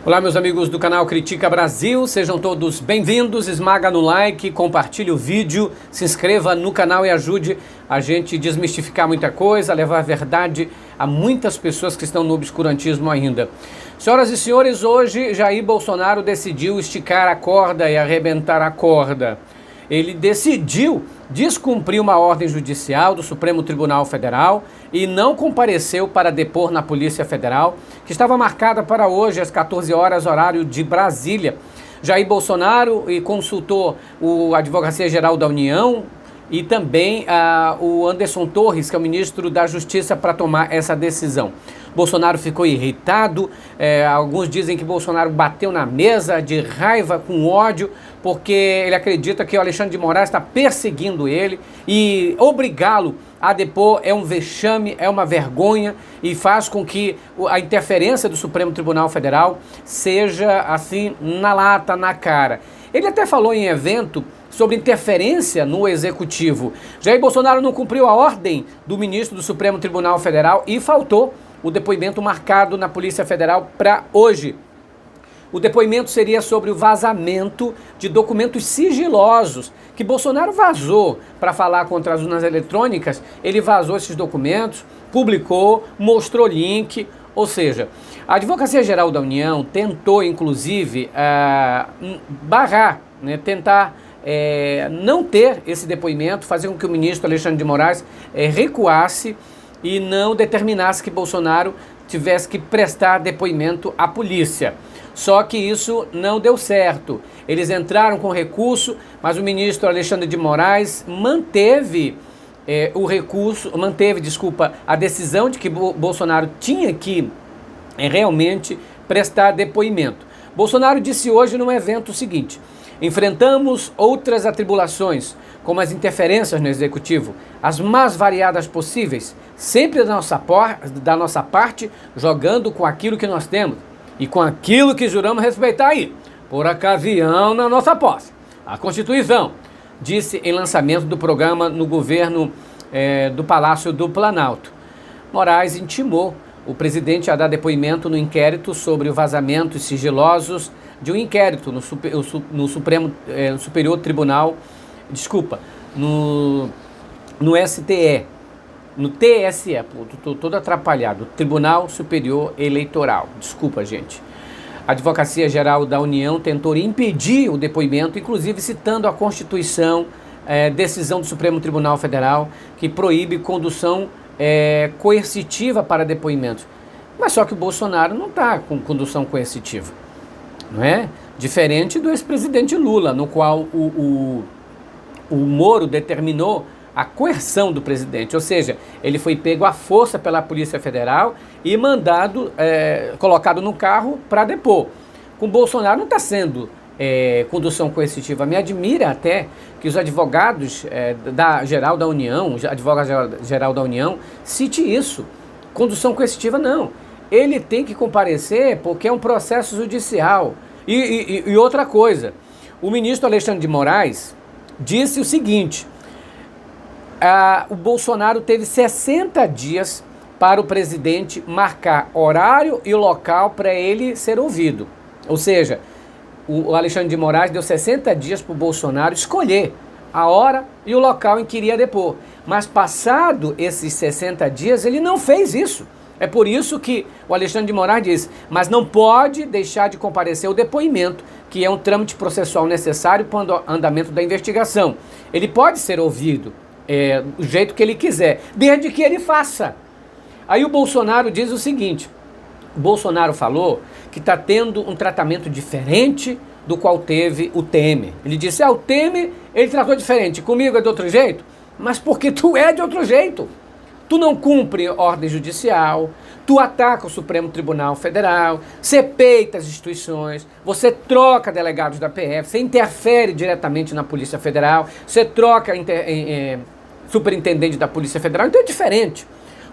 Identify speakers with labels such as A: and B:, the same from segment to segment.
A: Olá, meus amigos do canal Critica Brasil, sejam todos bem-vindos. Esmaga no like, compartilhe o vídeo, se inscreva no canal e ajude a gente desmistificar muita coisa, levar a verdade a muitas pessoas que estão no obscurantismo ainda. Senhoras e senhores, hoje Jair Bolsonaro decidiu esticar a corda e arrebentar a corda. Ele decidiu descumprir uma ordem judicial do Supremo Tribunal Federal e não compareceu para depor na Polícia Federal, que estava marcada para hoje às 14 horas, horário de Brasília. Jair Bolsonaro consultou a Advocacia Geral da União e também o Anderson Torres, que é o ministro da Justiça, para tomar essa decisão. Bolsonaro ficou irritado, alguns dizem que Bolsonaro bateu na mesa de raiva, com ódio, porque ele acredita que o Alexandre de Moraes está perseguindo ele e obrigá-lo a depor é um vexame, é uma vergonha e faz com que a interferência do Supremo Tribunal Federal seja assim na lata, na cara. Ele até falou em evento sobre interferência no Executivo. Jair Bolsonaro não cumpriu a ordem do ministro do Supremo Tribunal Federal e faltou o depoimento marcado na Polícia Federal para hoje. O depoimento seria sobre o vazamento de documentos sigilosos que Bolsonaro vazou para falar contra as urnas eletrônicas. Ele vazou esses documentos, publicou, mostrou link, ou seja, a Advocacia Geral da União tentou, inclusive, barrar, tentar não ter esse depoimento, fazer com que o ministro Alexandre de Moraes recuasse e não determinasse que Bolsonaro tivesse que prestar depoimento à polícia. Só que isso não deu certo. Eles entraram com recurso, mas o ministro Alexandre de Moraes manteve a decisão de que Bolsonaro tinha que realmente prestar depoimento. Bolsonaro disse hoje num evento o seguinte: enfrentamos outras atribulações, como as interferências no Executivo, as mais variadas possíveis, sempre da nossa parte, jogando com aquilo que nós temos e com aquilo que juramos respeitar aí, por ocasião na nossa posse, a Constituição, disse em lançamento do programa no governo do Palácio do Planalto. Moraes intimou o presidente a dar depoimento no inquérito sobre o vazamento sigilosos de um inquérito no Superior Tribunal, no STE, no TSE, estou todo atrapalhado, Tribunal Superior Eleitoral, desculpa gente. A Advocacia Geral da União tentou impedir o depoimento, inclusive citando a Constituição, decisão do Supremo Tribunal Federal, que proíbe condução coercitiva para depoimentos. Mas só que o Bolsonaro não está com condução coercitiva, não é? Diferente do ex-presidente Lula, no qual o Moro determinou a coerção do presidente, ou seja, ele foi pego à força pela Polícia Federal e colocado no carro para depor. Com Bolsonaro não está sendo condução coercitiva. Me admira até que os advogados Geral da União, Geral da União, cite isso. Condução coercitiva não. Ele tem que comparecer porque é um processo judicial. E outra coisa, o ministro Alexandre de Moraes disse o seguinte: o Bolsonaro teve 60 dias para o presidente marcar horário e local para ele ser ouvido. Ou seja, o Alexandre de Moraes deu 60 dias para o Bolsonaro escolher a hora e o local em que iria depor. Mas passado esses 60 dias, ele não fez isso. É por isso que o Alexandre de Moraes disse, mas não pode deixar de comparecer o depoimento, que é um trâmite processual necessário para o andamento da investigação. Ele pode ser ouvido do jeito que ele quiser, desde que ele faça. Aí o Bolsonaro diz o seguinte: o Bolsonaro falou que está tendo um tratamento diferente do qual teve o Temer. Ele disse, o Temer ele tratou diferente, comigo é de outro jeito, mas porque tu é de outro jeito. Tu não cumpre ordem judicial, tu ataca o Supremo Tribunal Federal, você peita as instituições, você troca delegados da PF, você interfere diretamente na Polícia Federal, você troca superintendente da Polícia Federal, então é diferente.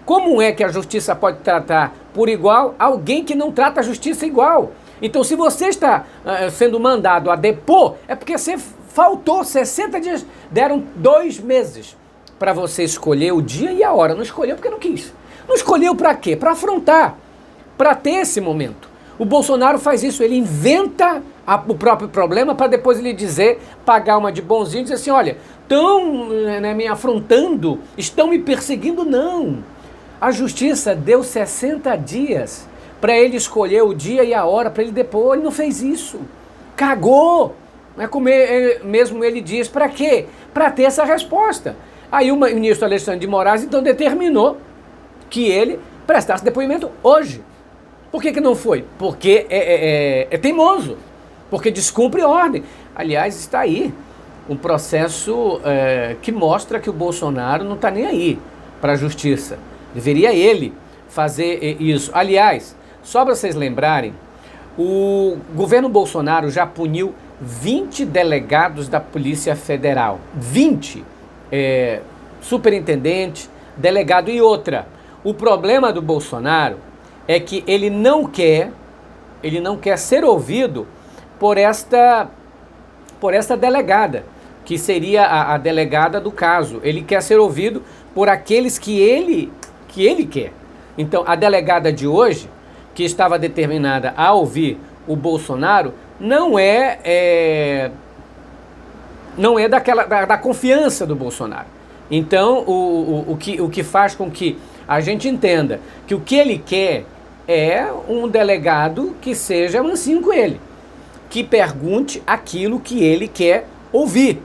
A: Como é que a justiça pode tratar por igual alguém que não trata a justiça igual? Então, se você está sendo mandado a depor, é porque você faltou 60 dias, deram 2 meses para você escolher o dia e a hora. Não escolheu porque não quis. Não escolheu para quê? Para afrontar, para ter esse momento. O Bolsonaro faz isso, ele inventa o próprio problema para depois ele dizer, pagar uma de bonzinho e dizer assim, olha, estão me afrontando, estão me perseguindo, não. A justiça deu 60 dias para ele escolher o dia e a hora para ele depor, ele não fez isso. Cagou. É como mesmo ele diz, para quê? Para ter essa resposta. Aí o ministro Alexandre de Moraes então determinou que ele prestasse depoimento hoje. Por que não foi? Porque é teimoso, porque descumpre ordem. Aliás, está aí um processo que mostra que o Bolsonaro não está nem aí para a justiça. Deveria ele fazer isso. Aliás, só para vocês lembrarem, o governo Bolsonaro já puniu 20 delegados da Polícia Federal. 20. Superintendente, delegado e outra. O problema do Bolsonaro é que ele não quer ser ouvido por esta delegada, que seria a delegada do caso. Ele quer ser ouvido por aqueles que ele quer. Então, a delegada de hoje, que estava determinada a ouvir o Bolsonaro, não é da confiança do Bolsonaro. Então, o que faz com que a gente entenda que o que ele quer é um delegado que seja mansinho com ele, que pergunte aquilo que ele quer ouvir.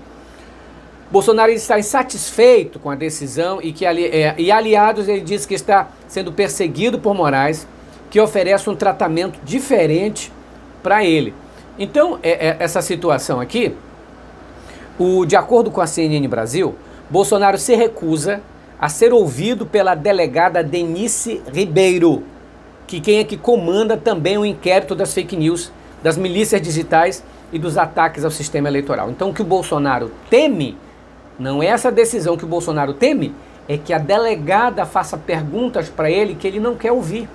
A: Bolsonaro está insatisfeito com a decisão e aliados, ele diz que está sendo perseguido por Moraes, que oferece um tratamento diferente para ele. Então, essa situação aqui, de acordo com a CNN Brasil, Bolsonaro se recusa a ser ouvido pela delegada Denise Ribeiro, quem é que comanda também o inquérito das fake news, das milícias digitais e dos ataques ao sistema eleitoral. Então, o que o Bolsonaro teme, não é essa decisão que o Bolsonaro teme, é que a delegada faça perguntas para ele que ele não quer ouvir.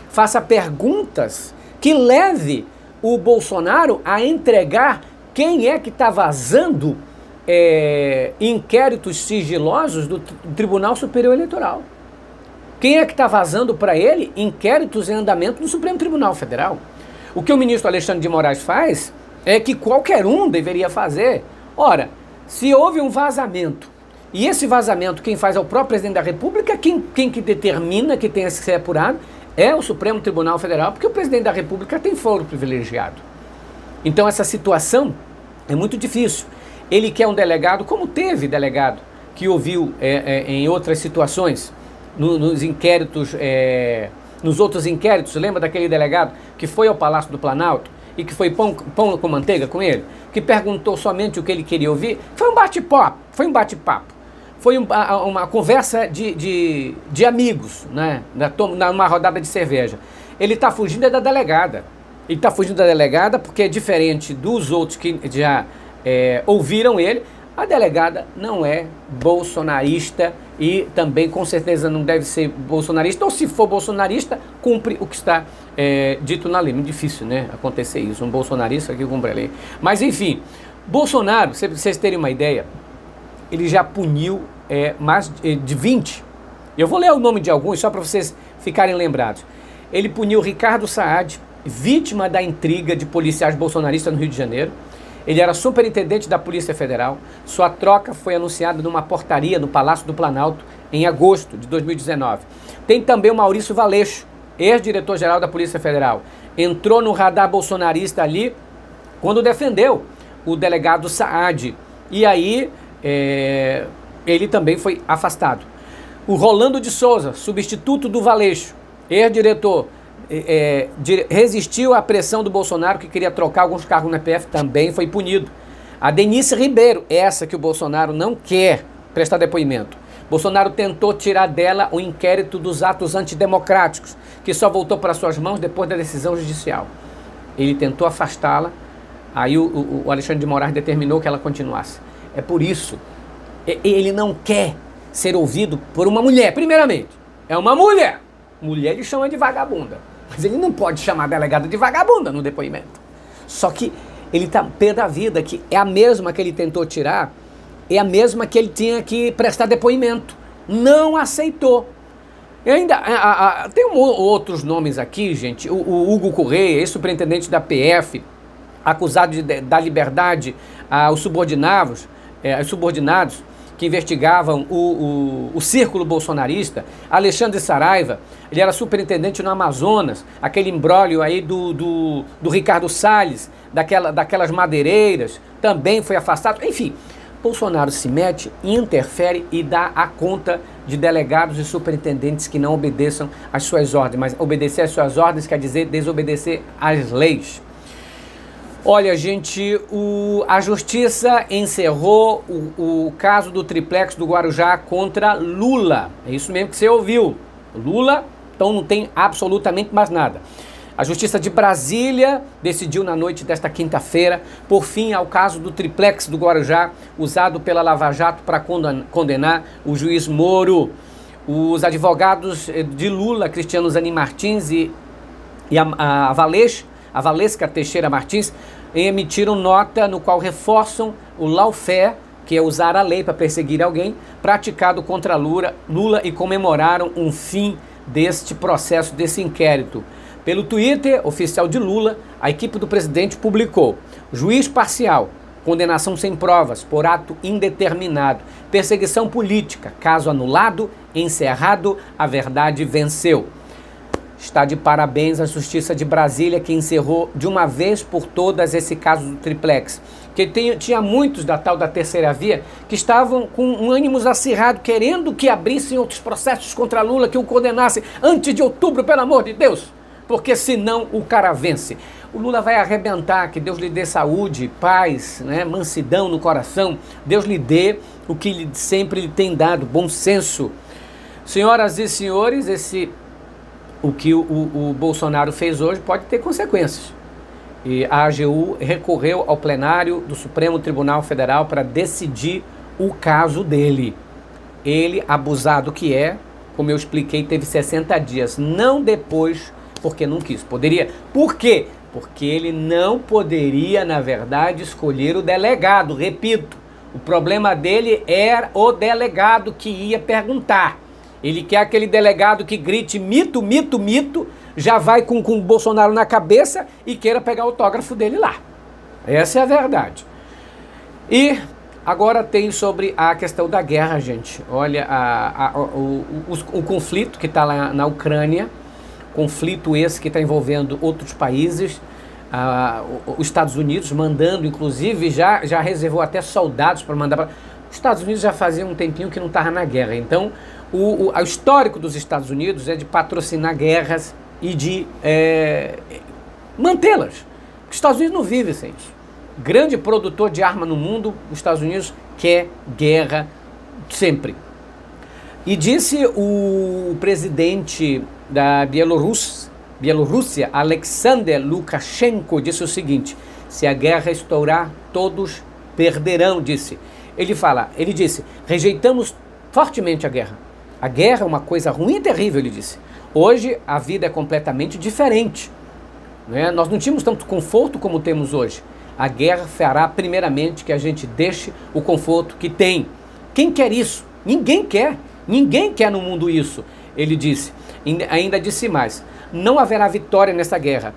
A: Faça perguntas que leve o Bolsonaro a entregar quem é que está vazando inquéritos sigilosos do Tribunal Superior Eleitoral. Quem é que está vazando para ele inquéritos em andamento do Supremo Tribunal Federal? O que o ministro Alexandre de Moraes faz é que qualquer um deveria fazer. Ora, se houve um vazamento, e esse vazamento quem faz é o próprio presidente da República, quem que determina que tenha que ser apurado é o Supremo Tribunal Federal, porque o presidente da República tem foro privilegiado. Então essa situação é muito difícil. Ele quer um delegado, como teve delegado, que ouviu em outras situações, nos inquéritos, nos outros inquéritos, lembra daquele delegado que foi ao Palácio do Planalto e que foi pão com manteiga com ele, que perguntou somente o que ele queria ouvir? Foi um bate-papo, foi uma conversa de amigos, né? Numa rodada de cerveja. Ele está fugindo da delegada. Ele está fugindo da delegada porque é diferente dos outros que já ouviram ele. A delegada não é bolsonarista e também com certeza não deve ser bolsonarista, ou se for bolsonarista, cumpre o que está dito na lei. Muito difícil, né, acontecer isso, um bolsonarista que cumpre a lei. Mas enfim, Bolsonaro, para vocês terem uma ideia, ele já puniu mais de 20. Eu vou ler o nome de alguns só para vocês ficarem lembrados. Ele puniu Ricardo Saad, vítima da intriga de policiais bolsonaristas no Rio de Janeiro. Ele era superintendente da Polícia Federal. Sua troca foi anunciada numa portaria no Palácio do Planalto em agosto de 2019. Tem também o Maurício Valeixo, ex-diretor-geral da Polícia Federal. Entrou no radar bolsonarista ali quando defendeu o delegado Saad. E aí ele também foi afastado. O Rolando de Souza, substituto do Valeixo, ex-diretor, resistiu à pressão do Bolsonaro, que queria trocar alguns cargos no EPF, também foi punido. A Denise Ribeiro, essa que o Bolsonaro não quer prestar depoimento. Bolsonaro tentou tirar dela o inquérito dos atos antidemocráticos, que só voltou para suas mãos depois da decisão judicial. Ele tentou afastá-la, aí o Alexandre de Moraes determinou que ela continuasse. É por isso, ele não quer ser ouvido por uma mulher, primeiramente. É uma mulher. Mulher ele chama de vagabunda. Mas ele não pode chamar a delegada de vagabunda no depoimento. Só que ele está pé da vida, que é a mesma que ele tentou tirar, é a mesma que ele tinha que prestar depoimento. Não aceitou. E ainda tem outros nomes aqui, gente. O Hugo Correia, ex-superintendente da PF, acusado de dar liberdade aos subordinados que investigavam o círculo bolsonarista. Alexandre Saraiva, ele era superintendente no Amazonas, aquele imbróglio aí do Ricardo Salles, daquelas madeireiras, também foi afastado. Enfim, Bolsonaro se mete, interfere e dá a conta de delegados e superintendentes que não obedeçam às suas ordens. Mas obedecer às suas ordens quer dizer desobedecer às leis. Olha, gente, a justiça encerrou o caso do triplex do Guarujá contra Lula. É isso mesmo que você ouviu. Lula, então não tem absolutamente mais nada. A Justiça de Brasília decidiu na noite desta quinta-feira por fim ao caso do triplex do Guarujá, usado pela Lava Jato para condenar o juiz Moro. Os advogados de Lula, Cristiano Zanin Martins e a Valesca Teixeira Martins, emitiram nota no qual reforçam o lawfare, que é usar a lei para perseguir alguém, praticado contra Lula e comemoraram um fim deste processo, desse inquérito. Pelo Twitter oficial de Lula, a equipe do presidente publicou: juiz parcial, condenação sem provas por ato indeterminado, perseguição política, caso anulado, encerrado, a verdade venceu. Está de parabéns a Justiça de Brasília, que encerrou de uma vez por todas esse caso do triplex. Que tinha muitos da tal da terceira via que estavam com um ânimo acirrado, querendo que abrissem outros processos contra Lula, que o condenassem antes de outubro, pelo amor de Deus. Porque senão o cara vence. O Lula vai arrebentar, que Deus lhe dê saúde, paz, né, mansidão no coração. Deus lhe dê o que sempre lhe tem dado, bom senso. Senhoras e senhores, o que o Bolsonaro fez hoje pode ter consequências. E a AGU recorreu ao plenário do Supremo Tribunal Federal para decidir o caso dele. Ele, abusado que é, como eu expliquei, teve 60 dias, não depois, porque não quis. Poderia. Por quê? Porque ele não poderia, na verdade, escolher o delegado. Repito, o problema dele era o delegado que ia perguntar. Ele quer aquele delegado que grite mito, mito, mito, já vai com o Bolsonaro na cabeça e queira pegar o autógrafo dele lá. Essa é a verdade. E agora tem sobre a questão da guerra, gente. Olha, o conflito que está lá na Ucrânia, conflito esse que está envolvendo outros países, os Estados Unidos mandando, inclusive, já reservou até soldados para mandar para... Os Estados Unidos já fazia um tempinho que não estava na guerra, então o histórico dos Estados Unidos é de patrocinar guerras e de mantê-las. Os Estados Unidos não vivem sem isso. Grande produtor de arma no mundo, os Estados Unidos quer guerra sempre. E disse o presidente da Bielorrússia, Alexander Lukashenko, disse o seguinte: se a guerra estourar, todos perderão, disse. Ele disse, rejeitamos fortemente a guerra. A guerra é uma coisa ruim e terrível, ele disse. Hoje a vida é completamente diferente, né? Nós não tínhamos tanto conforto como temos hoje. A guerra fará primeiramente que a gente deixe o conforto que tem. Quem quer isso? Ninguém quer. Ninguém quer no mundo isso. Ele disse, ainda disse mais, não haverá vitória nessa guerra.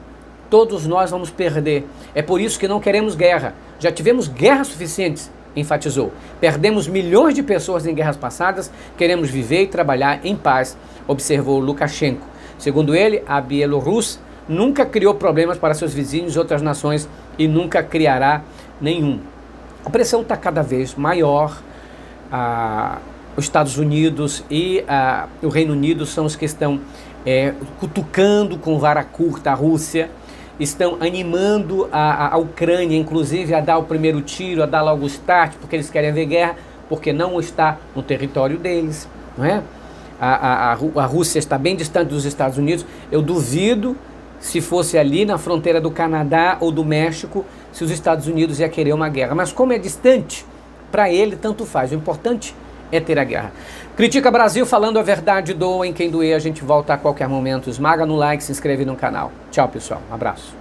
A: Todos nós vamos perder. É por isso que não queremos guerra. Já tivemos guerras suficientes, enfatizou. Perdemos milhões de pessoas em guerras passadas, queremos viver e trabalhar em paz, observou Lukashenko. Segundo ele, a Bielorrússia nunca criou problemas para seus vizinhos e outras nações e nunca criará nenhum. A pressão está cada vez maior. Os Estados Unidos e o Reino Unido são os que estão cutucando com vara curta a Rússia, estão animando a Ucrânia, inclusive, a dar o primeiro tiro, a dar logo o start, porque eles querem ver guerra, porque não está no território deles, não é? A Rússia está bem distante dos Estados Unidos. Eu duvido, se fosse ali na fronteira do Canadá ou do México, se os Estados Unidos iam querer uma guerra. Mas como é distante, para ele tanto faz. O importante é ter a guerra. Critica Brasil, falando a verdade, doa em quem doer. A gente volta a qualquer momento. Esmaga no like, se inscreve no canal. Tchau, pessoal. Um abraço.